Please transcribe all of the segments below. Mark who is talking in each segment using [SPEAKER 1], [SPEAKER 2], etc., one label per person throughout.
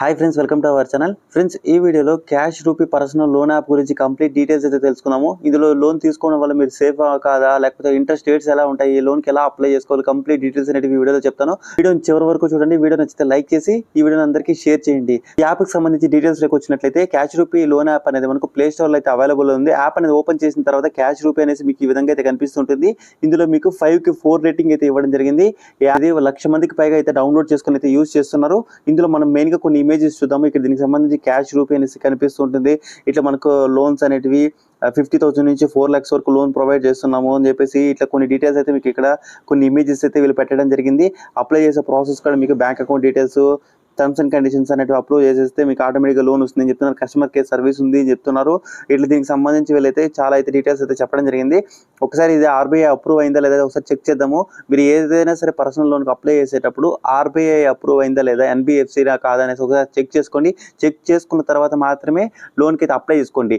[SPEAKER 1] Hi friends, welcome to our channel. Friends, ఈ వీడియోలో cash rupee personal loan app గురించి complete details అయితే తెలుసుకుందాము. ఇందులో లోన్ తీసుకోవడం వల్ల మీరు సేఫ్ కాదా, లేకపోతే ఇంట్రెస్ట్ రేట్స్ ఎలా ఉంటాయి, ఈ లోన్కి ఎలా అప్లై చేసుకోవాలి, కంప్లీట్ డీటెయిల్స్ అనేవి ఈ వీడియోలో చెప్తాను. వీడియోని చివరి వరకు చూడండి. వీడియో నచ్చితే లైక్ చేసి ఈ వీడియోని అందరికీ షేర్ చేయండి. ఈ యాప్కి సంబంధించి డీటెయిల్స్ రేపు వచ్చినట్లయితే క్యాష్ రూపీ లోన్ యాప్ అనేది మనకు ప్లే స్టోర్లో అయితే అవైలబుల్ ఉంది. యాప్ అనేది ఓపెన్ చేసిన తర్వాత క్యాష్ రూపీ అనేసి మీకు ఈ విధంగా అయితే కనిపిస్తుంటుంది. ఇందులో మీకు 5కి 4 రేటింగ్ అయితే ఇవ్వడం జరిగింది. అది 1,00,000 మందికి పైగా అయితే డౌన్లోడ్ చేసుకుని అయితే యూజ్ చేస్తున్నారు. ఇందులో మనం మెయిన్గా కొన్ని ఇమేజెస్ చూద్దాము. ఇక్కడ దీనికి సంబంధించి క్యాష్ రూపీ అనేసి కనిపిస్తుంటుంది. ఇట్లా మనకు లోన్స్ అనేటివి 50,000 నుంచి 4 lakhs వరకు లోన్ ప్రొవైడ్ చేస్తున్నాము అని చెప్పేసి ఇట్లా కొన్ని డీటెయిల్స్ అయితే మీకు ఇక్కడ కొన్ని ఇమేజెస్ అయితే వీళ్ళు పెట్టడం జరిగింది. అప్లై చేసే ప్రాసెస్ కూడా మీకు bank account details, terms and conditions అనేవి అప్రూవ్ చేసేస్తే మీకు ఆటోమేటిక్గా లోన్ వస్తుందని చెప్తున్నారు. కస్టమర్ కేర్ సర్వీస్ ఉంది అని చెప్తున్నారు. ఇట్లా దీనికి సంబంధించి వీళ్ళైతే చాలా అయితే డీటెయిల్స్ అయితే చెప్పడం జరిగింది. ఒకసారి ఇది ఆర్బీఐ అప్రూవ్ అయిందా లేదా ఒకసారి చెక్ చేద్దాము. మీరు ఏదైనా సరే పర్సనల్ లోన్కి అప్లై చేసేటప్పుడు ఆర్బీఐ అప్రూవ్ అయిందా లేదా, ఎన్బిఎఫ్సి కాదా అనేసి ఒకసారి చెక్ చేసుకోండి. చెక్ చేసుకున్న తర్వాత మాత్రమే లోన్కి అయితే అప్లై చేసుకోండి.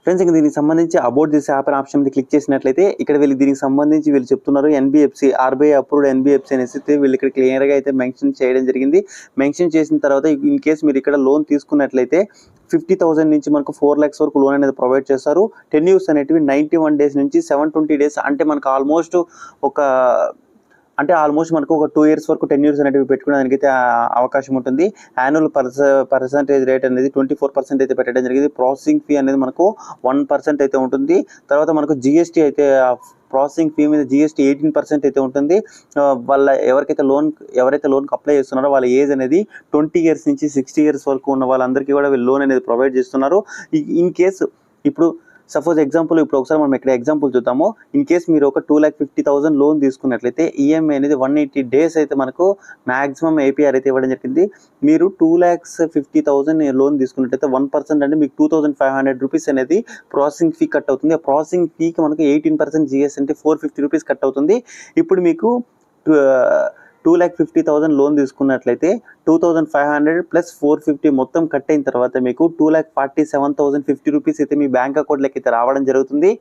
[SPEAKER 1] ఫ్రెండ్స్, ఇంకా దీనికి సంబంధించి అబౌట్ దిస్ యాప్ అనే ఆప్షన్ క్లిక్ చేసినట్లయితే ఇక్కడ దీనికి సంబంధించి వీళ్ళు చెప్తున్నారు ఎన్బిఎఫ్సి, ఆర్బీఐ అప్రూవ్డ్ ఎన్బిఎఫ్సి అనేసి వీళ్ళు ఇక్కడ క్లియర్గా అయితే మెన్షన్ చేయడం జరిగింది. మెన్షన్ చేసిన తర్వాత ఇన్ కేసు మీరు ఇక్కడ లోన్ తీసుకున్నట్లయితే 50,000 నుంచి మనకు 4 lakhs వరకు లోన్ అనేది ప్రొవైడ్ చేస్తారు. టెన్యూర్స్ అనేటివి 91 days నుంచి 720 days, అంటే మనకు ఆల్మోస్ట్ మనకు ఒక 2 years వరకు టెన్యూర్స్ అనేవి పెట్టుకోవడానికి అయితే అవకాశం ఉంటుంది. యాన్యువల్ పర్సంటేజ్ రేట్ అనేది 24% అయితే పెట్టడం జరిగింది. ప్రాసెసింగ్ ఫీ అనేది మనకు 1% అయితే ఉంటుంది. తర్వాత మనకు జిఎస్టీ అయితే ప్రాసెసింగ్ ఫీ మీద జిఎస్టీ 18% అయితే ఉంటుంది. ఎవరైతే లోన్కి అప్లై చేస్తున్నారో వాళ్ళ ఏజ్ అనేది 20 years నుంచి 60 years వరకు ఉన్న వాళ్ళందరికీ కూడా వీళ్ళు లోన్ అనేది ప్రొవైడ్ చేస్తున్నారు. ఇన్ కేసు ఇప్పుడు సపోజ్ ఎగ్జాంపుల్ ఒకసారి మనం ఇక్కడ ఎగ్జాంపుల్ చూద్దాము. ఇన్ కేస్ మీరు ఒక 2,50,000 లోన్ తీసుకున్నట్లయితే ఈఎంఐ అనేది 180 days అయితే మనకు మాక్సిమం ఏపీఆర్ అయితే ఇవ్వడం జరిగింది. మీరు 2,50,000 లోన్ తీసుకున్నట్లయితే 1% అంటే మీకు 2,500 రూపీస్ అనేది ప్రాసెసింగ్ ఫీ కట్ అవుతుంది. ఆ ప్రాసెసింగ్ ఫీకి మనకు 18% జిఎస్ అంటే 450 రూపీస్ కట్ అవుతుంది. ఇప్పుడు మీకు 2,50,000 లోన్ తీసుకున్నట్లయితే 2,500 ప్లస్ 450 మొత్తం కట్ అయిన తర్వాత మీకు 2,47,050 రూపీస్ అయితే మీ బ్యాంక్ అకౌంట్లోకి అయితే రావడం జరుగుతుంది.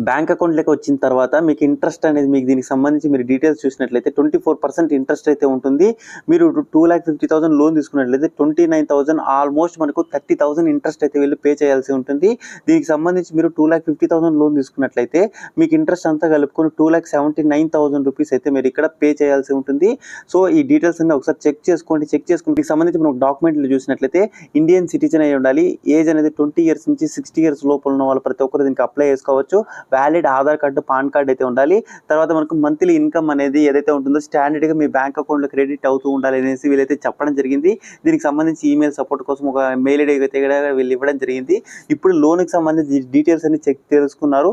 [SPEAKER 1] బ్యాంక్ అకౌంట్లోకి వచ్చిన తర్వాత మీకు ఇంట్రెస్ట్ అనేది మీకు దీనికి సంబంధించి మీరు డీటెయిల్స్ చూసినట్లయితే 24% ఇంట్రెస్ట్ అయితే ఉంటుంది. మీరు 2,50,000 లోన్ తీసుకున్నట్లయితే 29,000 ఆల్మోస్ట్ మనకు 30,000 ఇంట్రెస్ట్ అయితే వీళ్ళు పే చేయాల్సి ఉంటుంది. దీనికి సంబంధించి మీరు 2,50,000 లోన్ తీసుకున్నట్లయితే మీకు ఇంట్రెస్ట్ అంతా కలుపుకొని 2,79,000 రూపీస్ అయితే మీరు ఇక్కడ పే చేయాల్సి ఉంటుంది. సో ఈ డీటెయిల్స్ అన్ని ఒకసారి చెక్ చేసుకుని దీనికి సంబంధించి మనకు డాక్యుమెంట్లు చూసినట్లయితే ఇండియన్ సిటిజన్ అయి ఉండాలి. ఏజ్ అనేది 20 years నుంచి 60 years లోపల ఉన్న వాళ్ళు ప్రతి ఒక్కరు దీనికి అప్లై చేసుకోవచ్చు. Valid Aadhaar card, PAN card అయితే ఉండాలి. తర్వాత మనకు మంత్లీ ఇన్కమ్ అనేది ఏదైతే ఉంటుందో స్టాండర్డ్గా మీ బ్యాంక్ అకౌంట్లో క్రెడిట్ అవుతూ ఉండాలి అనేసి వీళ్ళైతే చెప్పడం జరిగింది. దీనికి సంబంధించి ఈమెయిల్ సపోర్ట్ కోసం ఒక మెయిల్ ఐడి అయితే వీళ్ళు ఇవ్వడం జరిగింది. ఇప్పుడు లోన్కి సంబంధించి డీటెయిల్స్ అన్ని తెలుసుకున్నారు.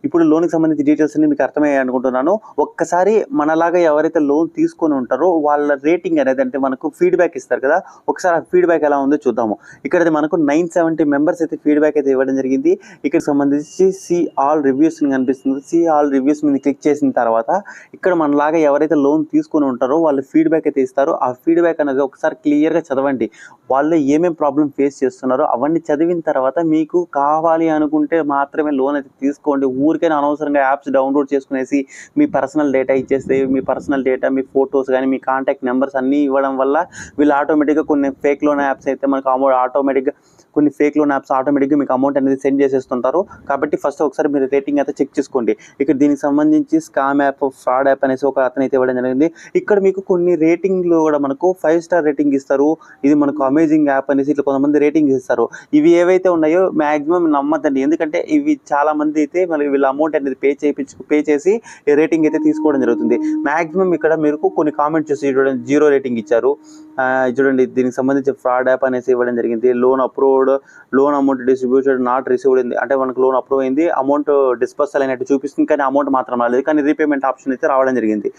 [SPEAKER 1] ఇప్పుడు లోన్కి సంబంధించి డీటెయిల్స్ అన్ని మీకు అర్థమయ్యాయి అనుకుంటున్నాను. ఒక్కసారి మనలాగా ఎవరైతే లోన్ తీసుకొని ఉంటారో వాళ్ళ రేటింగ్ అనేది, అంటే మనకు ఫీడ్బ్యాక్ ఇస్తారు కదా, ఒకసారి ఆ ఫీడ్బ్యాక్ ఎలా ఉందో చూద్దాము. ఇక్కడ మనకు 970 మెంబర్స్ అయితే ఫీడ్బ్యాక్ అయితే ఇవ్వడం జరిగింది. ఇక్కడ సంబంధించి సీ ఆల్ రివ్యూస్ కనిపిస్తుంది. సీ ఆల్ రివ్యూస్ మీద క్లిక్ చేసిన తర్వాత ఇక్కడ మనలాగా ఎవరైతే లోన్ తీసుకొని ఉంటారో వాళ్ళు ఫీడ్బ్యాక్ అయితే ఇస్తారు. ఆ ఫీడ్బ్యాక్ అనేది ఒకసారి క్లియర్గా చదవండి. వాళ్ళు ఏమేమి ప్రాబ్లమ్ ఫేస్ చేస్తున్నారో అవన్నీ చదివిన తర్వాత మీకు కావాలి అనుకుంటే మాత్రమే లోన్ అయితే తీసుకోండి. ఊరికైనా అనవసరంగా యాప్స్ డౌన్లోడ్ చేసుకునేసి మీ పర్సనల్ డేటా ఇచ్చేస్తే, మీ పర్సనల్ డేటా, మీ ఫొటోస్ కానీ, మీ కాంటాక్ట్ నెంబర్స్ అన్నీ ఇవ్వడం వల్ల వీళ్ళు ఆటోమేటిక్గా కొన్ని ఫేక్ లోన్ యాప్స్ అయితే మనకు ఆటోమేటిక్గా మీకు అమౌంట్ అనేది సెండ్ చేసేస్తుంటారు. కాబట్టి ఫస్ట్ ఒకసారి మీరు రేటింగ్ అయితే చెక్ చేసుకోండి. ఇక్కడ దీనికి సంబంధించి స్కామ్ యాప్, ఫ్రాడ్ యాప్ అనేసి ఒక అతను అయితే ఇవ్వడం జరిగింది. ఇక్కడ మీకు కొన్ని రేటింగ్లు కూడా మనకు 5 star రేటింగ్ ఇస్తారు. ఇది మనకు అమేజింగ్ యాప్ అనేసి ఇట్లా కొంతమంది రేటింగ్ ఇస్తారు. ఇవి ఏవైతే ఉన్నాయో మ్యాక్సిమం నమ్మద్దండి. ఎందుకంటే ఇవి చాలా మంది అయితే మనకి వీళ్ళ అమౌంట్ అనేది పే చేసి రేటింగ్ అయితే తీసుకోవడం జరుగుతుంది. మ్యాక్సిమం ఇక్కడ మీరు కొన్ని కామెంట్స్ చేసి చూడండి, 0 రేటింగ్ ఇచ్చారు. చూడండి, దీనికి సంబంధించి ఫ్రాడ్ యాప్ అనేసి ఇవ్వడం జరిగింది. Loan approved, loan amount distributed not received, అంటే మనకు లోన్ అప్రూవ్ అయింది, అమౌంట్ డిస్పర్సల్ అయినట్టు చూపిస్తుంది, కానీ అమౌంట్ మాత్రం రాలేదు, కానీ రీపేమెంట్ ఆప్షన్ అయితే రావడం జరిగింది.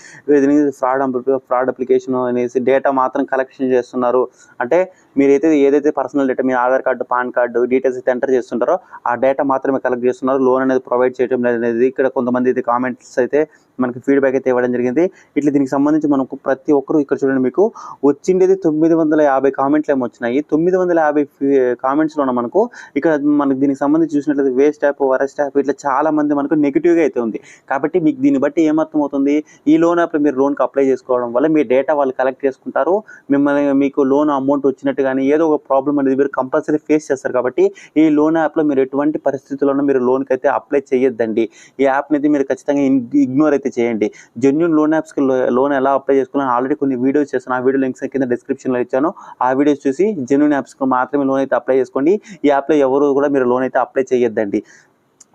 [SPEAKER 1] దీనికి ఫ్రాడ్ అప్లికేషన్ అనేసి డేటా మాత్రం కలెక్షన్ చేస్తున్నారు. అంటే మీరు ఏదైతే పర్సనల్ డేటా, మీ Aadhaar card, PAN card details అయితే ఎంటర్ చేస్తుంటారో ఆ డేటా మాత్రమే కలెక్ట్ చేస్తున్నారు. లోన్ అనేది ప్రొవైడ్ చేయడం లేదనేది ఇక్కడ కొంతమంది అయితే కామెంట్స్ అయితే మనకి ఫీడ్బ్యాక్ అయితే ఇవ్వడం జరిగింది. ఇట్లా దీనికి సంబంధించి మనకు ప్రతి ఒక్కరు ఇక్కడ చూడండి, మీకు వచ్చిండేది 950 కామెంట్లు ఏమో వచ్చినాయి. 950 కామెంట్స్లోన మనకు ఇక్కడ మనకి దీనికి సంబంధించి చూసినట్లయితే వేస్ట్ యాప్, వరస్ట్ యాప్ ఇట్లా చాలా మంది మనకు నెగిటివ్గా అయితే ఉంది. కాబట్టి మీకు దీన్ని బట్టి ఏమర్థం అవుతుంది, ఈ లోన్ యాప్లో మీరు లోన్కి అప్లై చేసుకోవడం వల్ల మీ డేటా వాళ్ళు కలెక్ట్ చేసుకుంటారు, మీకు లోన్ అమౌంట్ వచ్చినట్టు కానీ ఏదో ఒక ప్రాబ్లం అనేది మీరు కంపల్సరీ ఫేస్ చేస్తారు. కాబట్టి ఈ లోన్ యాప్లో మీరు ఎటువంటి పరిస్థితుల్లోనూ మీరు లోన్కి అయితే అప్లై చేయొద్దండి. ఈ యాప్ని అయితే మీరు ఖచ్చితంగా ఇగ్నోర్ అయితే చేయండి. జెన్యూన్ లోన్ యాప్స్కి లోన్ ఎలా అప్లై చేసుకోవాలని ఆల్రెడీ కొన్ని వీడియోస్ చేస్తాను. ఆ వీడియో లింక్స్ కింద డిస్క్రిప్షన్లో ఇచ్చాను. ఆ వీడియోస్ చూసి జెన్యూన్ యాప్స్కి మాత్రమే లోన్ అయితే అప్లై చేసుకోండి. ఈ యాప్లో ఎవరు కూడా మీరు లోన్ అయితే అప్లై చేయొద్దండి.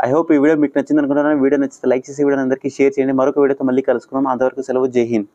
[SPEAKER 1] ఐ హోప్ ఈ వీడియో మీకు నచ్చింది అనుకుంటున్నాను. వీడియో నచ్చితే లైక్ చేసి వీడియో అందరికీ షేర్ చేయండి. మరొక వీడియోతో మళ్ళీ కలుసుకుందాం. అంతవరకు సెలవు. జై హింద్.